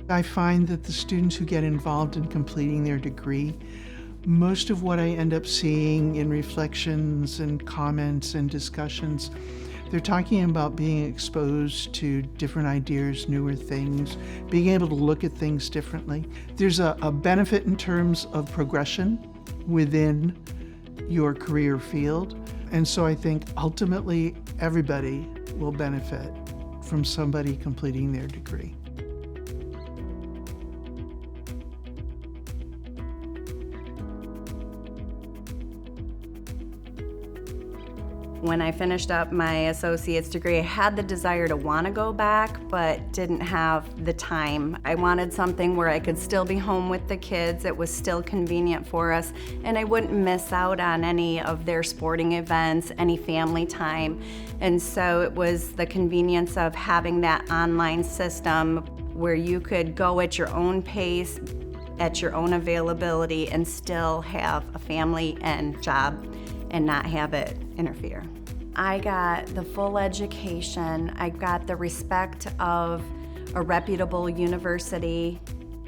I find that the students who get involved in completing their degree, most of what I end up seeing in reflections and comments and discussions, they're talking about being exposed to different ideas, newer things, being able to look at things differently. There's a benefit in terms of progression within your career field. And so I think ultimately everybody will benefit from somebody completing their degree. When I finished up my associate's degree, I had the desire to want to go back, but didn't have the time. I wanted something where I could still be home with the kids, it was still convenient for us, and I wouldn't miss out on any of their sporting events, any family time. And so it was the convenience of having that online system where you could go at your own pace, at your own availability, and still have a family and job and not have it interfere. I got the full education. I got the respect of a reputable university.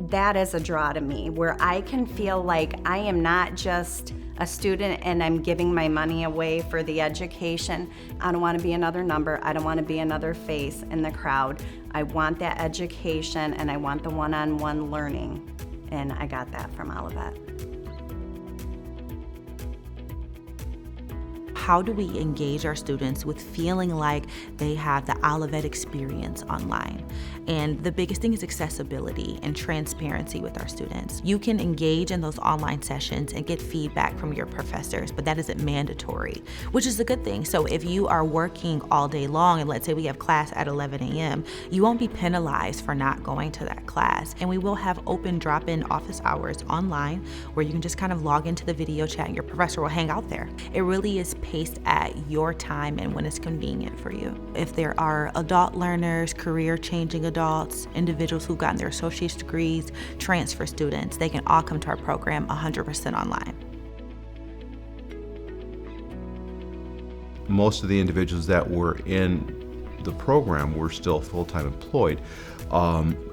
That is a draw to me, where I can feel like I am not just a student and I'm giving my money away for the education. I don't want to be another number. I don't want to be another face in the crowd. I want that education and I want the one-on-one learning. And I got that from Olivet. How do we engage our students with feeling like they have the Olivet experience online? And the biggest thing is accessibility and transparency with our students. You can engage in those online sessions and get feedback from your professors, but that isn't mandatory, which is a good thing. So if you are working all day long, and let's say we have class at 11 a.m., you won't be penalized for not going to that class. And we will have open drop-in office hours online where you can just kind of log into the video chat and your professor will hang out there. It really is paced at your time and when it's convenient for you. If there are adult learners, career-changing adults, individuals who've gotten their associate's degrees, transfer students, they can all come to our program 100% online. Most of the individuals that were in the program were still full-time employed.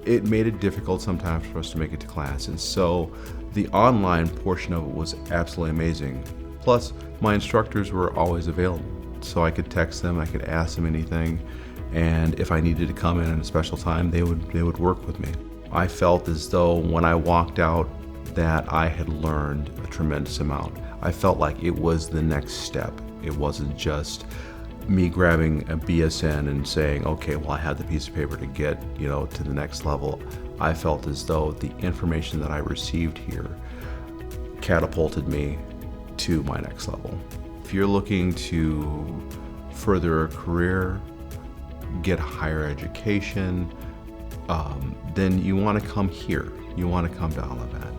It made it difficult sometimes for us to make it to class, and so the online portion of it was absolutely amazing. Plus, my instructors were always available, so I could text them, I could ask them anything, and if I needed to come in at a special time, they would work with me. I felt as though when I walked out that I had learned a tremendous amount. I felt like it was the next step. It wasn't just me grabbing a BSN and saying, okay, well, I have the piece of paper to get, to the next level. I felt as though the information that I received here catapulted me to my next level. If you're looking to further a career, get higher education, then you want to come here. You want to come to Olivet.